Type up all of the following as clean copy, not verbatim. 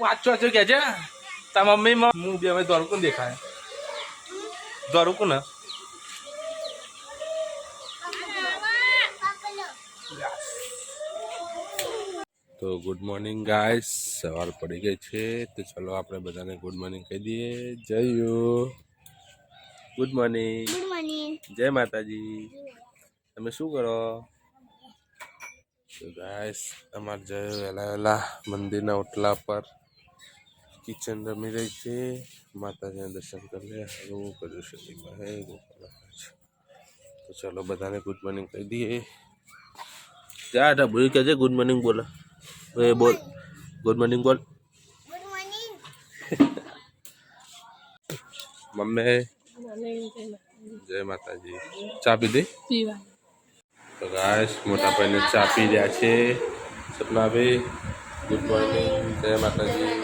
વાંચો વાંચો કે છે તાર મમ્મી હું બે હવે દોડકું દેખાય દોડકું ને તો ગુડ મોર્નિંગ ગાઈસ સવાર પડી ગઈ છે તો ચલો આપણે બધાને ગુડ મોર્નિંગ કહી દઈએ જયુ ગુડ મોર્નિંગ જય માતાજી તમે શું કરો તો ગાઈસ અમારે જયુ વહેલા વહેલા મંદિરના ઓટલા પર કિચન રમી રહી છે માતાજીના દર્શન કરી લે હું કરું છું તો ચલો બધાને ગુડ મોર્નિંગ કહી દઈએ જા ઢબુ કહેજે ગુડ મોર્નિંગ બોલો એ બોલ ગુડ મોર્નિંગ બોલ મમ્મી જય માતાજી ચા પી દે તો ગાઈસ મોટા ભાઈને ચા પી રહ્યા છે સપનાભાઈ ગુડ મોર્નિંગ જય માતાજી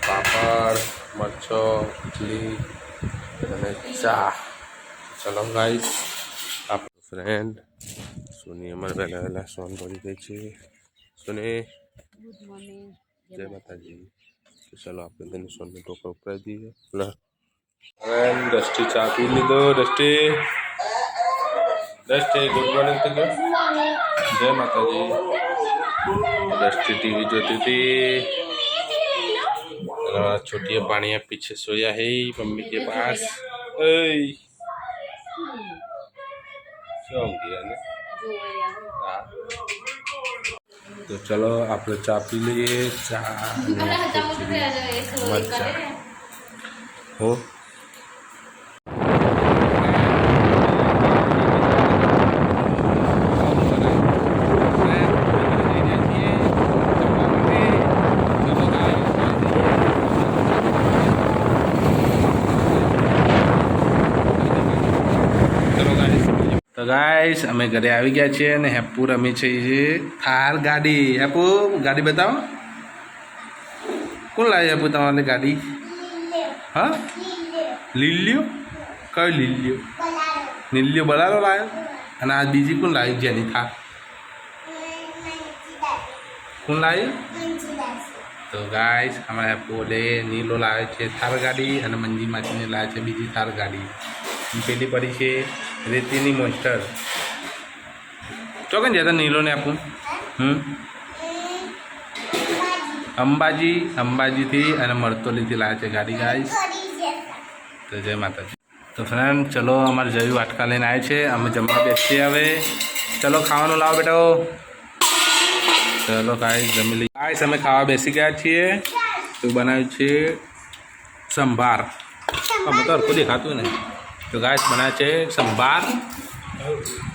પાપડ મરચો ઇડલી અને ચા ચલો ગાઈસ આપણો ફ્રેન્ડ સોની અમારે વહેલા વહેલા સોન પડી ગઈ છે સોની ગુડ મોર્નિંગ જય માતાજી તો ચાલો આપણે તેને સોનનો ટોકરો ઉપાડી દઈએ ફ્રેન્ડ દસ્ટી ચા પી લીધો દસ્ટી ગુડ મોર્નિંગ થઈ ગયો જય માતાજી दस्ती टीवी जोती थी छोटी पानिया पीछे सोया है मम्मी के पास तो चलो आप लोग चा पी लीजिए चा मरचा हो तो गाइस अमे घरे आ गया छे ने हेप्पू रमी छे थार गाड़ी हेप्पू गाड़ी बताओ कौन लाए हेप्पू तमारे गाड़ी हाँ लीलियो कई लीलियो नीलियो बलारो लायो अने आज बीजी कौन लाई जेनी था कौन लाई तो गाइस हमारे हेप्पू बोले नीलो लाए छे थार गाड़ी अने मंजी माची ने लाए छे बीजी थार गाड़ी पेली पड़ी छे रेतीनी मोस्टर ચોકન જતા નીલોને આપું અંબાજીથી અને મરતોલીથી લાવે છે ગાડી ગાઈસ તો જય માતાજી તો ફ્રેન્ડ ચલો અમારે જયું વાટકા લઈને આવે છે અમે જમવા બેસીએ હવે ચલો ખાવાનું લાવો બેટા ચલો ગાઈસ જમી લઈએ ગાઈસ અમે ખાવા બેસી ગયા છીએ તો બનાવ્યું છે સંભાર અમે તો હરખું દેખાતું ને तो गाइस बना है संभार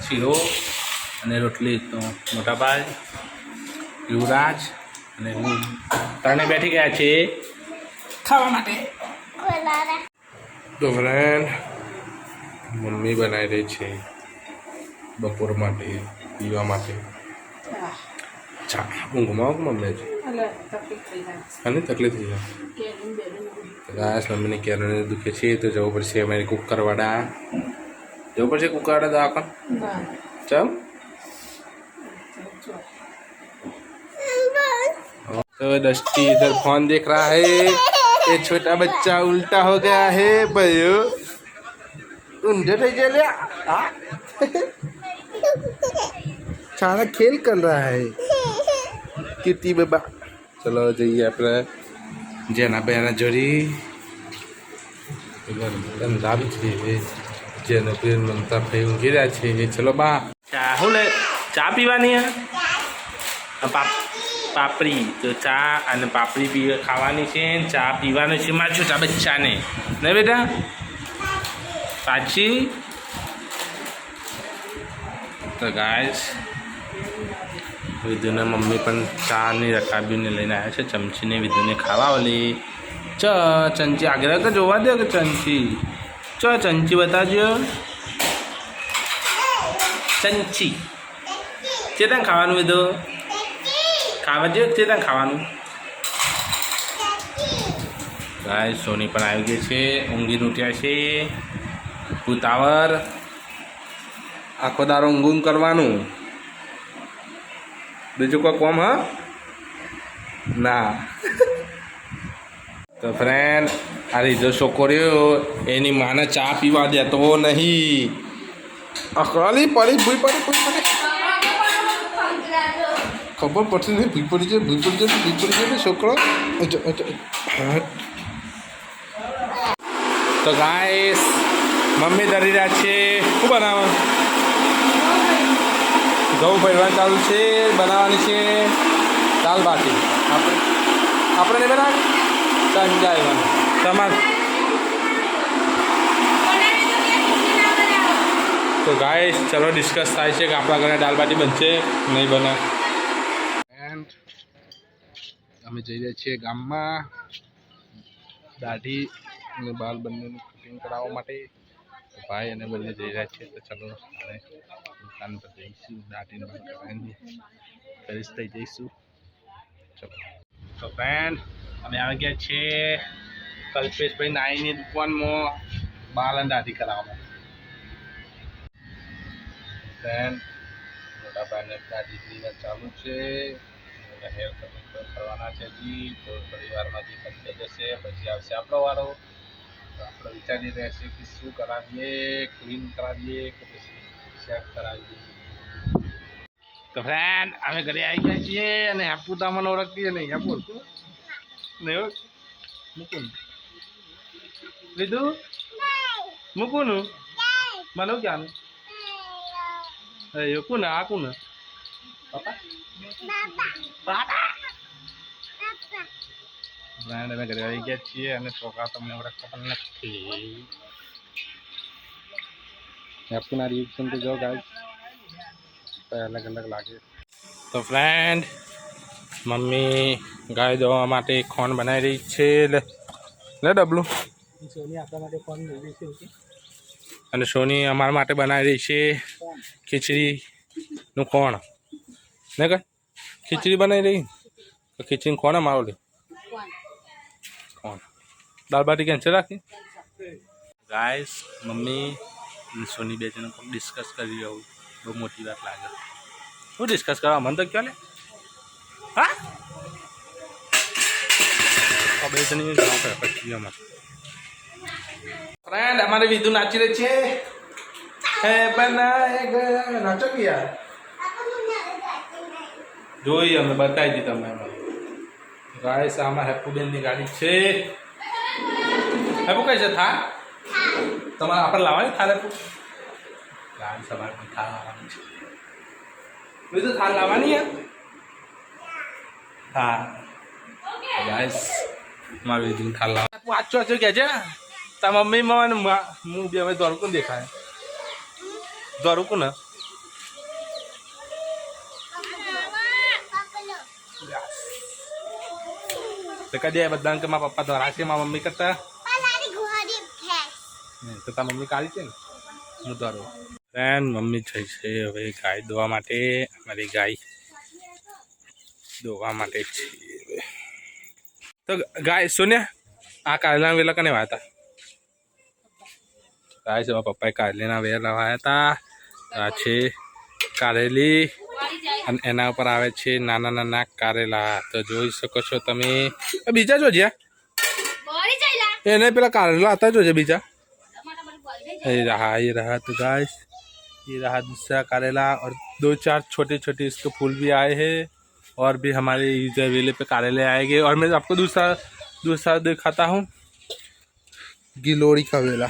सीरो અને રોટલી તો મોટા ભાઈ યુવરાજ અને હું ત્રણે બેઠી ગયા છે ખાવા માટે તો ફ્રેન્ડ મમ્મી બનાવી રહી છે બપોર માટે પીવા માટે ચા ઊંઘમાં મમ્મી છે અને તકલીફ થઈ જાય गाइस मम्मी ने केरने दुखे छे तो जવું પડશે અમારે કુકરવાડા જવું પડશે કુકરવાડા દવાખાના चल तो दस्ती इधर फोन देख रहा है ये छोटा बच्चा उल्टा हो गया है भयो उंडे थे चले सारा खेल कर रहा है किटी बाबा चलो जाइए अपने जेना बेना जोड़ी गंदा भी छे जेना बेन ममता भाई ઊંઘી રહ્યા છે ચલો બા ચા હું લે ચા પીવાની હે પાપડી તો ચા અને પાપડી પીવે ખાવાની છે ચા પીવાની છે મારા છોટા બચ્ચાને ને બેટા પાછી તો ગાઈસ વિધુને મમ્મી પણ ચાની રકાબીને લઈને આવ્યા છે ચમચીને વિધુને ખાવા ઓલી ચમચી આગળ કે જોવા દે કે ચમચી ચમચી બતાવજો ચમચી ચેતન ખાવાનું વિધુ ખાવા દે ચેતન ખાવાનું ગાય સોની પણ આવી ગઈ છે ઊંઘી ઉઠ્યા છે ઉતાવર આખો દારો ઊંઘ કરવાનું બીજું કોઈ કોમ હા ના તો ફ્રેન્ડ આ રીજો છોકરીઓ એની માને ચા પીવા દેતો નહીં. અકળાલી પડી ભૂઈ પડી ખબર પડશે નહીં. ભૂઈ પડી જાય છોકરો. તો ગાઈસ મમ્મી ધરી રહ્યા છે. શું બનાવો? ઘઉં ભરવાનું ચાલુ છે. બનાવવાની છે દાલ બાટી. આપણે નહીં બનાવે સમજાય તમારે. તો ગાઈસ ચલો ડિસ્કસ થાય છે કે આપણા ઘરે દાલ બાટી બનશે નહીં બને. એન્ડ અમે જઈ રહ્યા છીએ ગામમાં દાઢી અને બાલ બંનેનું કટિંગ કરાવવા માટે. ભાઈ અને બંને જઈ રહ્યા છીએ. તો ચલો અમે દુકાન પર જઈશું. દાઢીનું બાલ કરાવીને ફરીશ થઈ જઈશું. ચલો તો ફ્રેન્ડ અમે આવી ગયા છીએ કલ્પેશભાઈ નાઈની દુકાનમાં બાલ અને દાઢી કરાવવા. ફ્રેન્ડ મોટા ભાઈને દાઢી ક્લિનર ચાલુ છે. હેર કટિંગ કરવાના છે હજી. તો પરિવારમાંથી કટ થઈ જશે પછી આવશે આપણો વારો. તો આપણે વિચારી રહ્યા છીએ કે શું કરાવીએ, ક્લીન કરાવીએ કે પછી સેટ કરાવીએ. તો ફ્રેન્ડ અમે ઘરે આવી ગયા છીએ અને આપું તો અમને ઓળખીએ નહીં. આપું નહીં ઓળખ મૂકું લીધું મૂકું મને ક્યાંનું કોને આ કોને ફ્રેન્ડ અમે ઘરે આવી ગયા છીએ અને છોકરા તમને ઓળખતા પણ નથી. આપના રિએક્શન તો જો ગાઈસ અલગ અલગ લાગે. તો ફ્રેન્ડ મમ્મી ગાય દોવા માટે ખોણ બનાવી રહી છે. લે ડબલું સોની આપણા માટે ખોણ લઈ છે. અને સોની અમારા માટે બનાવી રહી છે ખીચડીનું ખોણ. ને કઈ ખીચડી બનાવી રહી તો ખીચડીનું ખોણ મારો લે ખોણ. દાળ બાટી કેન્સલ રાખી. ગાઈસ મમ્મી સોની બે જણ ડિસ્કસ કરી રહ્યું. બહુ મોટી વાત લાગે. શું ડિસ્કસ કરવા મને તો ક્યાં લે? હા બે જણી પછી અમારે ફ્રેન્ડ અમારે વિધુ નાચી રહી છે. હે બનાય નાચો કે યાર જોઈ અમે બતાવી દી તમે. ગાઈસ આમાં હેપુબેનની ગાડી છે. હેપુ કઈ છે? થા તમારે આપણે લાવવાની થાળ. હેપુ ગાડી સવારે પણ થાળ લાવવાની છે. બીજું થાળ લાવવાની યાર. હા ગાઈસ મારે વિધુ થાળ લાવવા. વાંચો વાંચો કે છે તા મમ્મી મને હું બે હવે દોરું કોણ દેખાય? દોરું કોણ તો કદી બધાને કે મારા પપ્પા દ્વારા છે મારા મમ્મી કરતા. તો તારા મમ્મી કાઢી છે ને હું દોરો. ફ્રેન્ડ મમ્મી થઈ છે હવે ગાય દોવા માટે. અમારી ગાય દોવા માટે છે. તો ગાય સોન્યા આ કારેલા વેલા કને વાયા હતા? ગાય છે પપ્પાએ કારેલીના વેર લવાયા હતા. આ છે કારેલી અને એના ઉપર આવે છે નાના નાના કારેલા. તો જોઈ શકો છો તમે. બીજા જોજે એને પેલા कारेला आता जो बीजा ये रहा तो गाइस ये रहा दूसरा करेला और दो चार छोटे छोटे इसके फूल भी आए हैं और भी हमारे इस वेले पे करेले आएंगे। और मैं आपको दूसरा दिखाता हूँ गिलोरी का वेला।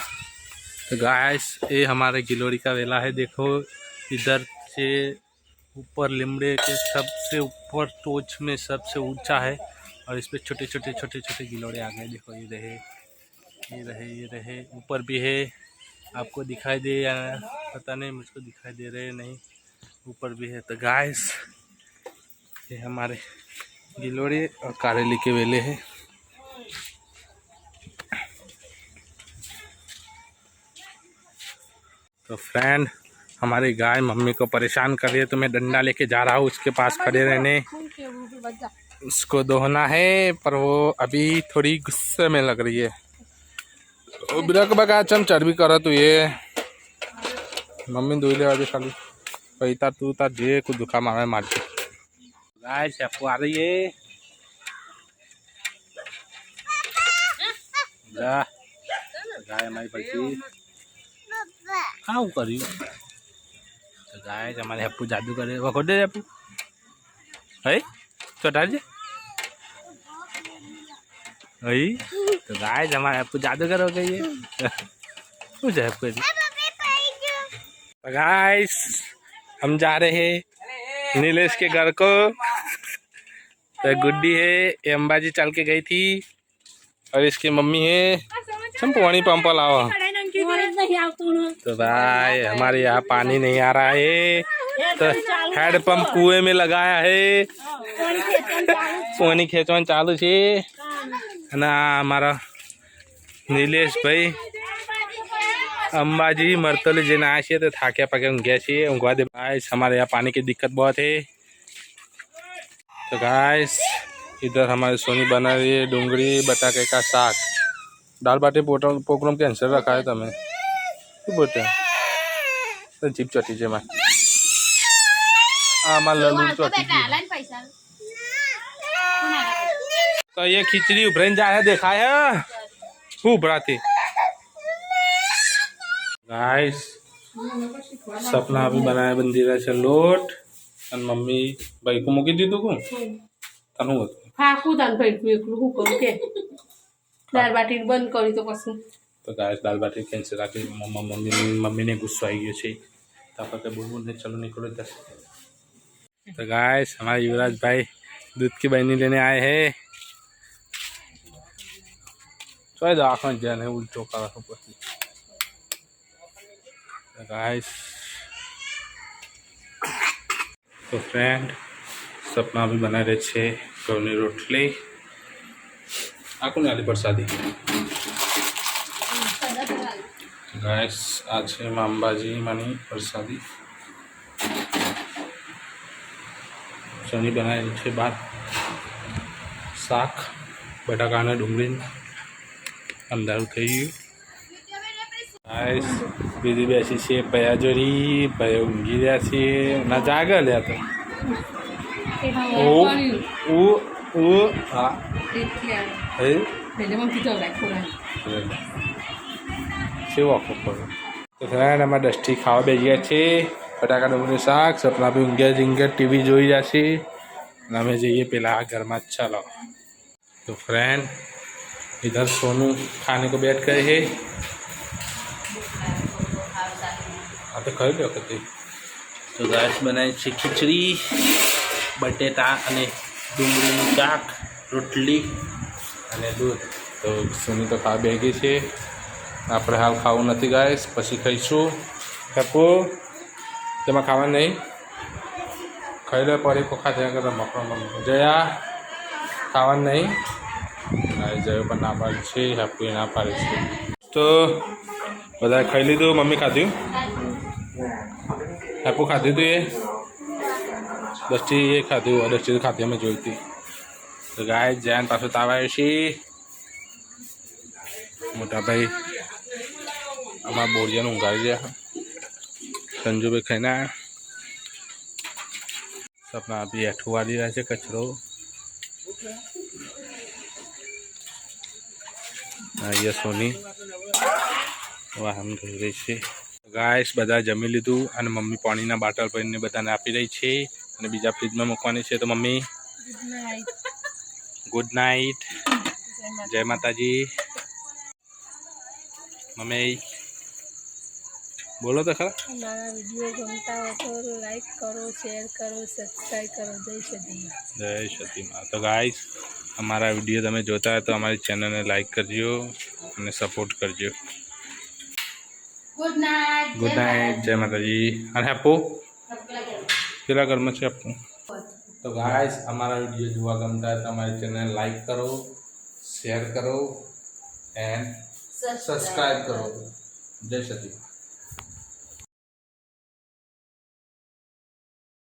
तो गाइस ये हमारे गिलोरी का वेला है। देखो इधर से ऊपर लिमड़े के सबसे ऊपर टोच में सबसे ऊंचा है और इस पे छोटे छोटे गिलोरे आ गए। देखो ये रहे ऊपर भी है, आपको दिखाई दे या पता नहीं, मुझको दिखाई दे रहे नहीं, ऊपर भी है। तो गाइस ये हमारे गिलोरे और करेले के वेले हैं। तो फ्रेंड हमारी गाय मम्मी को परेशान कर रही है, तो मैं डंडा लेके जा रहा हूँ उसके पास खड़े रहने, उसको दोहना है। पर वो अभी थोड़ी गुस्से में लग रही है। ब्रक बगा चम चर्बी कर तू ये मम्मी दुई ले अभी खाली पैता तू तार जे को दुखा मारे मार के। गाय से आपको आ रही है गाय हमारी पलटी हाँ करी तो गाय हमारे हप्पू जादू करे वो खोदे हप्पू है छोटा जी है तो गाय हमारे हप्पू जादू करो गई कुछ है हप्पू तो गाइस हम जा रहे हैं नीलेश के घर को। तो गुड्डी है ये अंबाजी चल के गई थी और इसकी मम्मी है पानी पंप लाओ। तो भाई हमारे यहाँ पानी नहीं आ रहा है तो हेड पंप कुएं में लगाया है पानी खेचवा चालू है ना। हमारा नीलेश भाई अंबाजी मरतोली जेने आए छे तो थाक्या पाके ऊँघ्या छे ऊँघवा दे। गाइस हमारे यहाँ पानी की दिक्कत बहुत है। तो गाइस इधर हमारी सोनी बना रही है डूंगरी बताके का साग दाल बाटी पोकरम कैंसर रखा है तमें શું બોલते तो जीप चटी છે માં આ માં લલુ चटी तो ये खिचड़ी उभरन जा है देखा है उभराती। गाइस सपना अभी बनाया बंदीरा से लोट और मम्मी भाई को मूकी दी को तनु हाँ खुदान भाई को एकलू हूँ करूँ के दाल बाटी बंद करी तो कसम। तो गाइस दाल बाटी कैंसिल आके मम्मी ने गुस्सा आई है तापा के बोल बोलने चलो निकलो इधर। तो गाइस हमारे युवराज भाई दूध की बहनी लेने आए हैं। तो आँख में जन है उल्टो का गाइस। तो फ्रेंड सपना भी बना रहे छे घઉંની રોટલી आकुने आली प्रसादी। गाइस आज है अंबाजी मानी प्रसादी सोनी बनाए छे बात शाक बटाका ने डूंगरी अंधारू थई गयुं। गाइस बीजी बेसी छे पया जोड़ी भाई ऊँघी रह्या छे ना जागे ल्या तो ओ ओ ओ हाँ है तो फ्रेंड अमे डस्टी खावा बेसી ગયા છે बटाका डूंगरी शाक सपना भी ऊँघ्या झींगे टीवी જોઈ રહ્યા છે અને અમે જઈએ પેલા ઘરમાં चलो। तो फ्रेंड इधर सोनू खाने को बैठ गए है तो खाई लो कती। तो गाइस बनाई छे खिचड़ी बटेटा अने डूंगरीનું શાક रोटली अने दूध। तो सोनी तो खा बेगी छे આપણે હાલ ખાવું નથી ગાઈસ પછી ખાઈશું। હેપુ તેમાં ખાવા નહીં ખાઈ લે પડી કોખા થયા કરતા મકરમાં જયા ખાવા નહીં જયો પણ ના પાડી છે હેપુએ ના પાડી છે। તો બધા ખાઈ લીધું મમ્મી ખાધું હેપુ ખાધું તું એ દસ્તી એ ખાધું દસ્તી ખાધી અમે જોઈ હતી। તો ગાય જૈન પાછું તાવ આવ્યો છે મોટા ભાઈ અમારા બોરિયાનું ઊંઘાવી રહ્યા સંજુભાઈ ખાઈને આવ્યા। સપના અભી હેઠું વાળી રહ્યા છે કચરો ये सोनी वाहन धोई रही है। गाइस बधा जमी लीधु और मम्मी पानी बाटल भरीने बधाने आपी रही है और बीजा फ्रीज में मूकवानी है। तो मम्मी गुड नाइट जय माताजी। मम्मी बोलो तो खरा हमारा वीडियो गमता हो तो लाइक करो शेयर करो सब्सक्राइब करो। जय सती जय सती माँ। तो गाइस हमारा वीडियो तमे जोता है तो हमारी चैनल ने लाइक करजो और सपोर्ट करजो। गुड नाइट जय माता जी। और हैप्पू पेला घर में हैप्पू। तो गाइस हमारा वीडियो जुआ गमता है तो हमारे चैनल लाइक करो शेयर करो एंड सब्सक्राइब करो। जय सती।